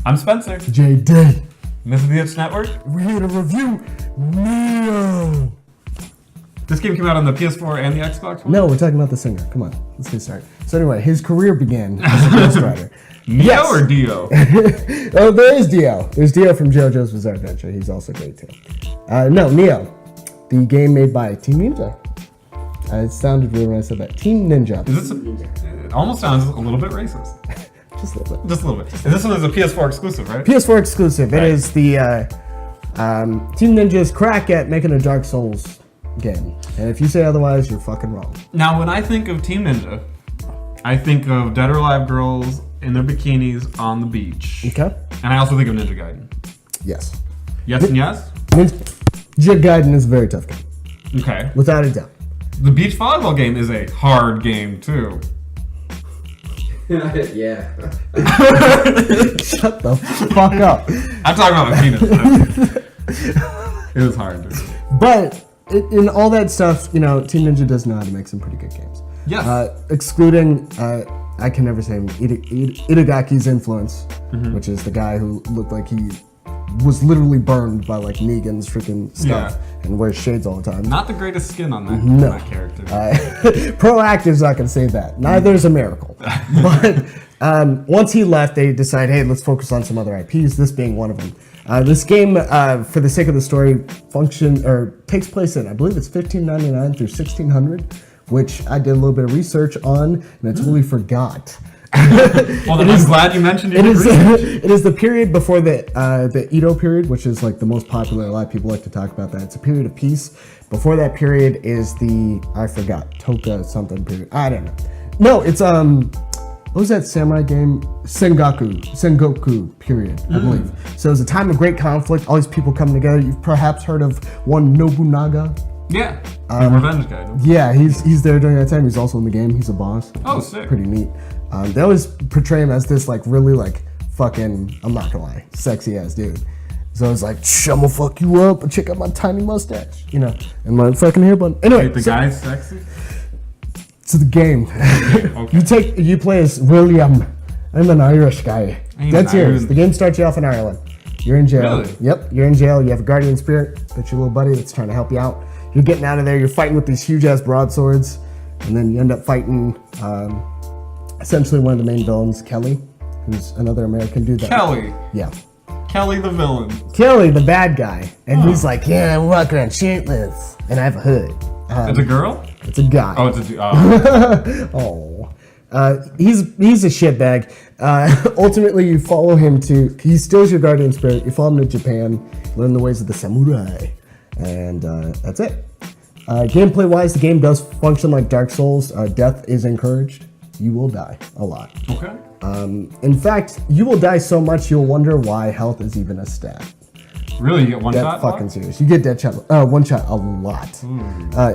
I'm Spencer. JD. And this is the Itch Network. We're here to review Nioh. This game came out on the PS4 and the Xbox One? No, we're talking about the singer. Come on, let's get started. So anyway, his career began as a ghostwriter. Nioh or Dio? Oh, there is Dio. There's Dio from JoJo's Bizarre Adventure. He's also great too. No, Nioh. The game made by Team Ninja. It sounded weird when I said that. Team Ninja. It almost sounds a little bit racist. Just a little bit. Just a little bit. And this one is a PS4 exclusive, right? PS4 exclusive. Right. It is the Team Ninja's crack at making a Dark Souls game. And if you say otherwise, you're fucking wrong. Now, when I think of Team Ninja, I think of Dead or Alive girls in their bikinis on the beach. Okay. And I also think of Ninja Gaiden. Yes. Yes and yes? Ninja Gaiden is a very tough game. Okay. Without a doubt. The beach volleyball game is a hard game, too. Yeah. Shut the fuck up. I'm talking about my penis. It was hard, dude. But in all that stuff, you know, Team Ninja does know how to make some pretty good games. Yes. Excluding, I can never say him, Itagaki's influence, which is the guy who looked like he was literally burned by like Negan's freaking stuff and wears shades all the time. Not the greatest skin on that character. Proactive's not going to say that. Neither is a miracle. But once he left, they decided, hey, let's focus on some other IPs, this being one of them. This game, for the sake of the story, takes place in, I believe it's 1599 through 1600, which I did a little bit of research on, and I totally forgot. Well, then I'm glad you mentioned it. It is the period before the Edo period, which is like the most popular. A lot of people like to talk about that. It's a period of peace. Before that period is I forgot, Toka something period. I don't know. No, it's what was that samurai game? Sengoku period, I believe. So it was a time of great conflict. All these people coming together. You've perhaps heard of one Nobunaga. Yeah, the revenge guy. Yeah, he's there during that time. He's also in the game. He's a boss. Oh, sick. Pretty neat. They always portray him as this like really like fucking, I'm not gonna lie, sexy ass dude. So it's like, I'm gonna fuck you up and check out my tiny mustache, you know, and my fucking hair bun. Anyway, Wait, the guy's sexy? To the game. Okay. You play as William. I'm an Irish guy. That's yours. The game starts you off in Ireland. You're in jail. Really? Yep, you're in jail. You have a guardian spirit. That's your little buddy that's trying to help you out. You're getting out of there. You're fighting with these huge ass broadswords, and then you end up fighting essentially one of the main villains, Kelly, who's another American dude. Kelly. Yeah. Kelly the villain. Kelly, the bad guy, and he's like, yeah, I'm walking around shirtless, and I have a hood. It's a girl? It's a guy. Oh, it's a dude. Oh. He's a shitbag. Ultimately, you follow him he steals your guardian spirit. You follow him to Japan, learn the ways of the samurai, and that's it. Gameplay-wise, the game does function like Dark Souls. Death is encouraged. You will die a lot. Okay. In fact, you will die so much you'll wonder why health is even a stat. Really? You get one Dead shot? fucking serious. You get dead shot. One shot a lot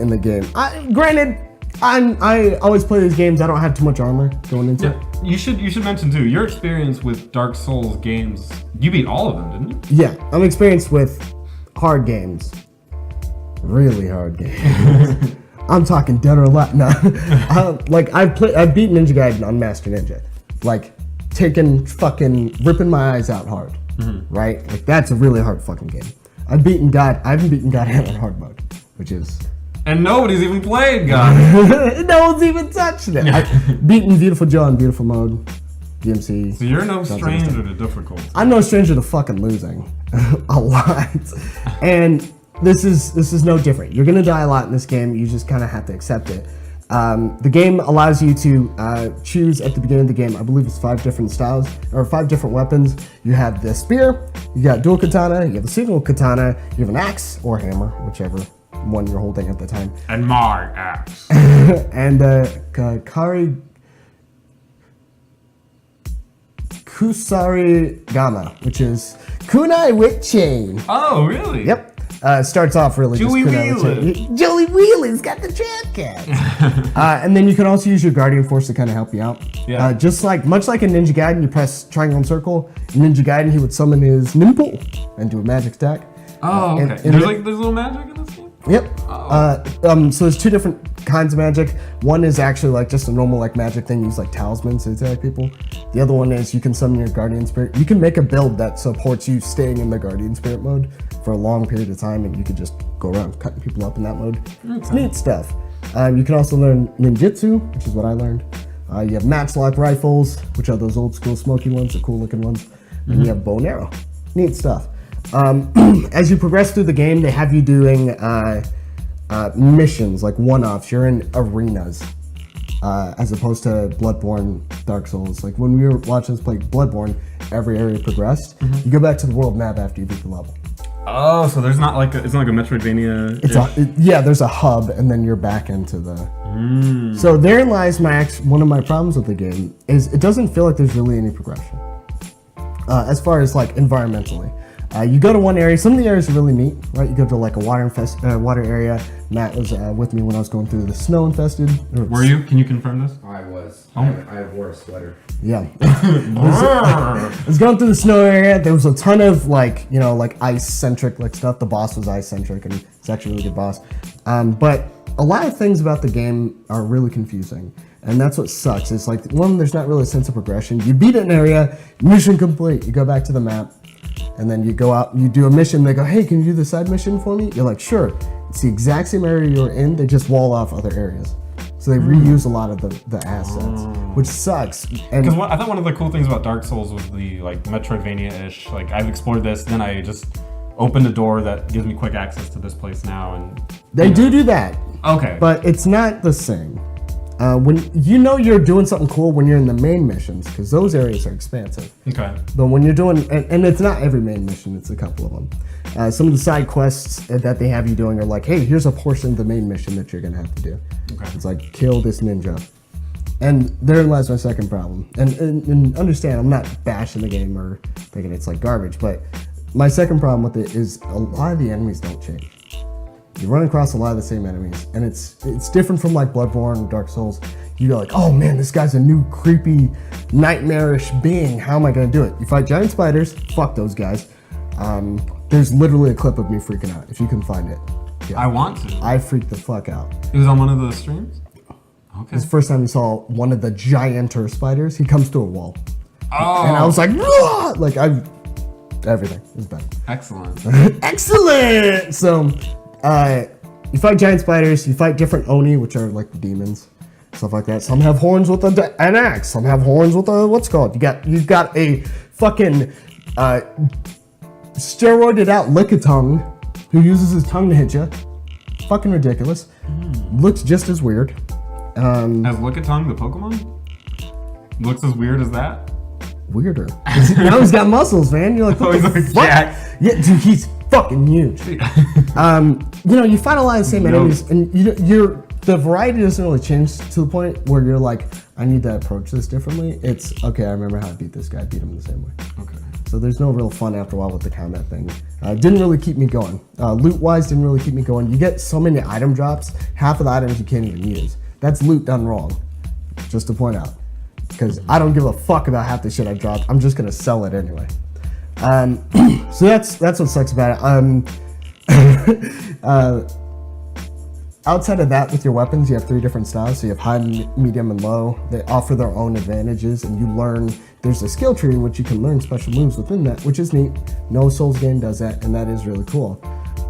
in the game. Granted, I always play these games. I don't have too much armor going into it. You should mention too your experience with Dark Souls games. You beat all of them, didn't you? Yeah, I'm experienced with hard games. Really hard games. I'm talking Dead or Alive. No, like I've beaten Ninja Gaiden on Master Ninja, like ripping my eyes out hard, right? Like that's a really hard fucking game. I haven't beaten God on hard mode, which is. And nobody's even played God. No one's even touched it. I've beaten Beautiful Joe on Beautiful Mode, DMC. So you're no stranger to difficulty. I'm no stranger to fucking losing a lot, and. This is no different. You're gonna die a lot in this game. You just kind of have to accept it. The game allows you to choose at the beginning of the game. I believe it's 5 different styles or 5 different weapons. You have the spear, you got dual katana, you have a single katana, you have an axe or hammer, whichever one you're holding at the time. And my axe. And Kusarigama, which is kunai with chain. Oh, really? Yep. Starts off really Joey just Wheeler. Joey Wheeler's got the trap cat. And then you can also use your Guardian Force to kind of help you out. Yeah. Much like in Ninja Gaiden, you press triangle and circle. In Ninja Gaiden, he would summon his Nimple and do a magic attack. Oh, okay. There's little magic in this game? Yep. Oh. So there's two different kinds of magic. One is actually like just a normal like magic thing, use like talismans to attack people. The other one is you can summon your guardian spirit. You can make a build that supports you staying in the guardian spirit mode for a long period of time, and you could just go around cutting people up in that mode. It's neat stuff. You can also learn ninjutsu, which is what I learned. You have matchlock rifles, which are those old school smoky ones, the cool looking ones. And you have bow and arrow. Neat stuff. As you progress through the game, they have you doing missions, like one-offs. You're in arenas, as opposed to Bloodborne, Dark Souls. Like when we were watching us play Bloodborne, every area progressed. You go back to the world map after you beat the level. Oh, so there's not like it's not like a Metroidvania. There's a hub, and then you're back into the. So therein lies one of my problems with the game is it doesn't feel like there's really any progression. As far as like environmentally. You go to one area. Some of the areas are really neat, right? You go to like a water area. Matt was with me when I was going through the snow infested. Were you? Can you confirm this? I was. Oh. I wore a sweater. Yeah. I was going through the snow area. There was a ton of like ice centric like stuff. The boss was ice centric, and it's actually a really good boss. But a lot of things about the game are really confusing. And that's what sucks. It's like, one, there's not really a sense of progression. You beat an area, mission complete. You go back to the map, and then you go out, you do a mission. They go, hey, can you do the side mission for me? You're like, sure. It's the exact same area you're in. They just wall off other areas. So they reuse a lot of the assets, which sucks. Because I thought one of the cool things about Dark Souls was the like Metroidvania-ish. Like I've explored this, then I just opened a door that gives me quick access to this place now, and they do that. Okay. But it's not the same. When you're doing something cool when you're in the main missions, because those areas are expansive. Okay. But when you're doing, and it's not every main mission, it's a couple of them. Some of the side quests that they have you doing are like, hey, here's a portion of the main mission that you're gonna have to do. Okay. It's like, kill this ninja. And therein lies my second problem. And understand, I'm not bashing the game or thinking it's like garbage, but my second problem with it is a lot of the enemies don't change. You run across a lot of the same enemies, and it's different from like Bloodborne or Dark Souls. You're like, oh man, this guy's a new creepy, nightmarish being. How am I gonna do it? You fight giant spiders. Fuck those guys. There's literally a clip of me freaking out. If you can find it, yeah. I want to. I freaked the fuck out. It was on one of the streams. Okay. It's the first time you saw one of the gianter spiders. He comes to a wall, oh, and I was like, whoa! Like everything is bad. Excellent. Excellent. So. You fight giant spiders, you fight different Oni, which are like demons, stuff like that. Some have horns with an axe, some have horns with a, what's called? You've got a fucking steroided out Lickitung who uses his tongue to hit you. Fucking ridiculous. Looks just as weird. Has Lickitung the Pokemon? Looks as weird as that? Weirder. Now he's got muscles, man. You're like, what the fuck? Jack. Yeah, dude, he's fucking huge. You fight a lot of the same enemies, and the variety doesn't really change to the point where you're like, I need to approach this differently. It's okay. I remember how I beat this guy. I beat him the same way. Okay. So there's no real fun after a while with the combat thing. Didn't really keep me going. Loot-wise, didn't really keep me going. You get so many item drops. Half of the items you can't even use. That's loot done wrong. Just to point out. Because I don't give a fuck about half the shit I dropped. I'm just gonna sell it anyway. So that's what sucks about it. Outside of that, with your weapons, you have 3 different styles. So you have high, medium, and low. They offer their own advantages, and you learn. There's a skill tree in which you can learn special moves within that, which is neat. No Souls game does that, and that is really cool.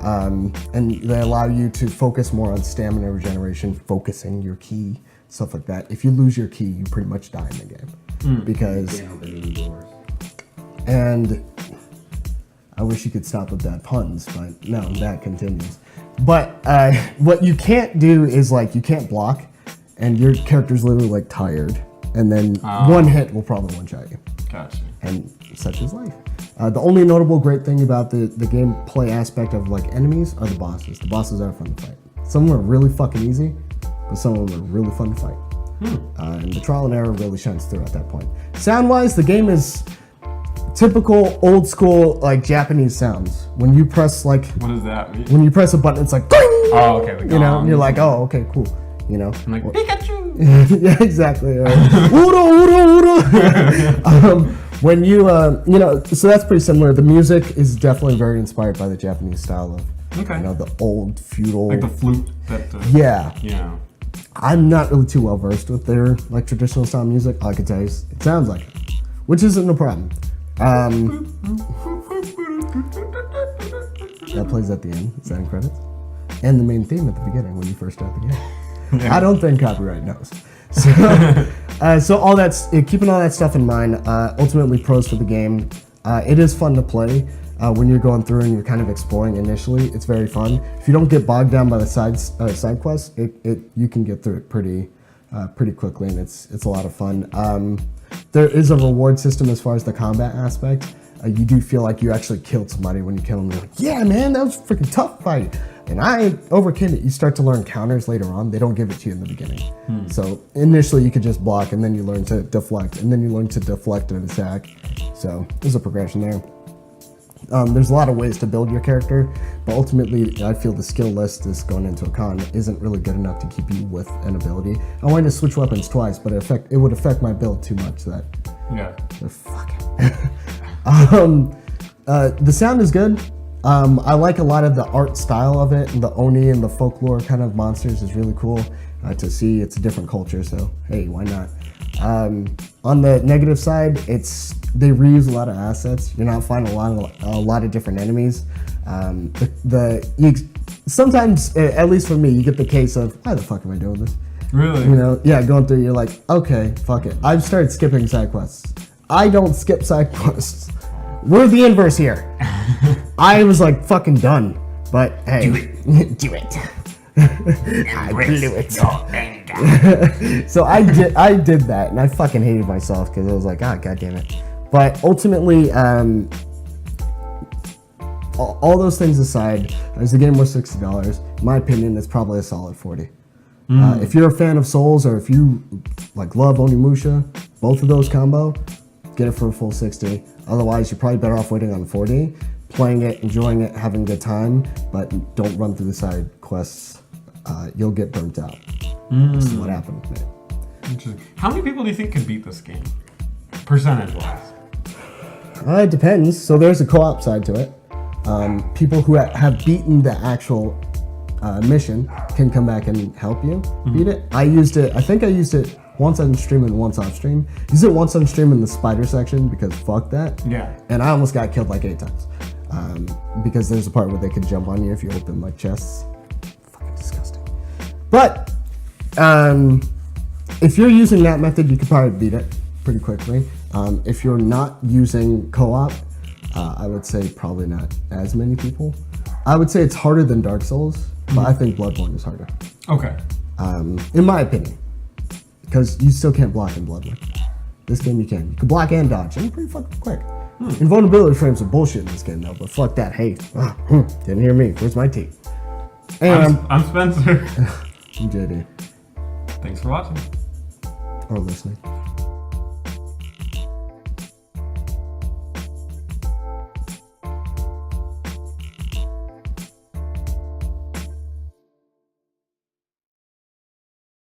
And they allow you to focus more on stamina regeneration, focusing your ki. Stuff like that. If you lose your key, you pretty much die in the game. Because You can't open any doors. and I wish you could stop with that puns, but no, that continues. But what you can't do is like you can't block, and your character's literally like tired, and then one hit will probably one-shot you. Gotcha. And such is life. The only notable great thing about the gameplay aspect of like enemies are the bosses. The bosses are fun to fight. Some of them are really fucking easy, but some of them are really fun to fight. And the trial and error really shines through at that point. Sound-wise, the game is typical old school like Japanese sounds. When you press like, what does that mean? when you press a button, it's like, ding! Oh, okay. You know, and you're like, oh, okay, cool. You know, I'm like Pikachu. yeah, exactly. When you, so that's pretty similar. The music is definitely very inspired by the Japanese style Okay. You know, the old feudal. Like the flute that. Yeah. Yeah. I'm not really too well versed with their like traditional style music. All I can tell you is it sounds like it, which isn't a problem. That plays at the end. It's end credits, and the main theme at the beginning when you first start the game. Yeah. I don't think copyright knows. So, so all that's keeping all that stuff in mind. Ultimately, pros for the game. It is fun to play when you're going through and you're kind of exploring initially. It's very fun. If you don't get bogged down by the side quests, you can get through it pretty quickly, and it's a lot of fun. There is a reward system as far as the combat aspect. You do feel like you actually killed somebody when you kill them. You're like, yeah, man, that was a freaking tough fight. And I overcame it. You start to learn counters later on. They don't give it to you in the beginning. So initially you could just block, and then you learn to deflect, and then you learn to deflect an attack. So there's a progression there. There's a lot of ways to build your character, but ultimately I feel the skill list is going into a con isn't really good enough to keep you with an ability. I wanted to switch weapons twice, but it would affect my build too much that fuck it. The sound is good. I like a lot of the art style of it, and the Oni and the folklore kind of monsters is really cool to see. It's a different culture, so hey, why not? On the negative side, they reuse a lot of assets. You're not finding a lot of different enemies. Sometimes, at least for me, you get the case of why the fuck am I doing this? Really? You know, yeah, going through, you're like, okay, fuck it. I've started skipping side quests. I don't skip side quests. We're the inverse here. I was like fucking done, but hey, do it. I blew it. So I did that, and I fucking hated myself because I was like, god damn it. But ultimately, all those things aside, as the game was $60, in my opinion, it's probably a solid 40. If you're a fan of Souls, or if you like love Onimusha, both of those combo, get it for a full 60. Otherwise, you're probably better off waiting on 40, playing it, enjoying it, having a good time, but don't run through the side quests. You'll get burnt out. This is what happened with me. Interesting. How many people do you think could beat this game, percentage-wise? It depends. So there's a co-op side to it. People who have beaten the actual mission can come back and help you beat it. I think I used it once on stream and once off stream. Used it once on stream in the spider section because fuck that. Yeah. And I almost got killed like 8 times. Because there's a part where they could jump on you if you open like chests. Fucking disgusting. But if you're using that method, you could probably beat it pretty quickly. If you're not using co-op, I would say probably not as many people. I would say it's harder than Dark Souls, but I think Bloodborne is harder. Okay. In my opinion. Because you still can't block in Bloodborne. This game you can. You can block and dodge, and pretty fucking quick. Invulnerability frames are bullshit in this game though, but fuck that. Hey, didn't hear me. Where's my tea? And I'm Spencer. I'm JD. Thanks for watching. Or listening.